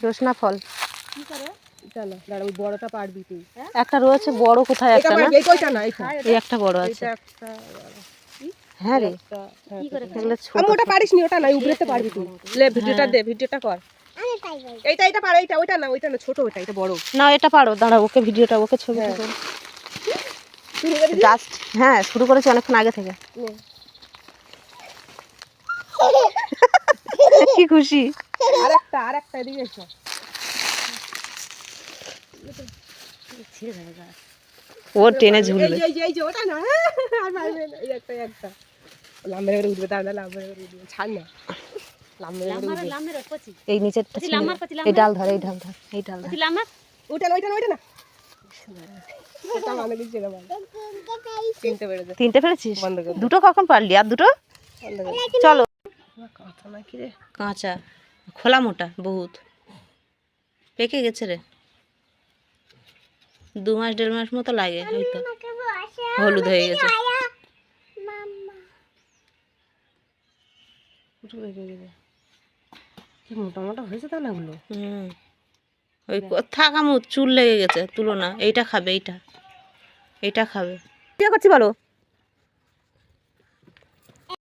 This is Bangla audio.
রসনা ফল ওই বড়টা পারবি তুই। একটা রয়েছে বড়, কোথায় একটা না, এই একটা বড় আছে। হ্যাঁ রে, এগুলো ছোট। ওটা পারিস নি, ওটা না, উপরেতে পারবি তুই। লে ভিডিওটা দে, ভিডিওটা কর। এইটা পার, ওইটা না ছোট, এটা বড়। না এটা পারো, দাঁড়াও ওকে ভিডিওটা, ওকে ছবিটা করো জাস্ট। হ্যাঁ শুরু করেছি অনেকক্ষণ আগে থেকে। কি খুশি। আরেকটা এদিকে এসো। ও টেনে ঝুলবে। এই যে ওটা না, আর পারবে না। এই একটা লাম্বের উপরে উঠবে, দাঁড়া লাম্বের উপরে উঠবে, ছাড় না। এই নিচেরটা এই ডাল ধর, এই ডাল ধর, এই ডাল ধর। ওইটা না। তিনটে পেরেছিস? দুটো কখন পারলি? আর দুটো চলো। কাঁচা খোলা মোটা বহুত, পেকে গেছে রে, 2 মাস 1.5 মাস মতো লাগে, হয়তো হলুদ হয়ে গেছে। কি মোটা মোটা হয়েছে দানাগুলো। ওই থাকামু চুল লেগে গেছে, তুলো না। এইটা খাবে, এইটা খাবে। কি করছি বলো?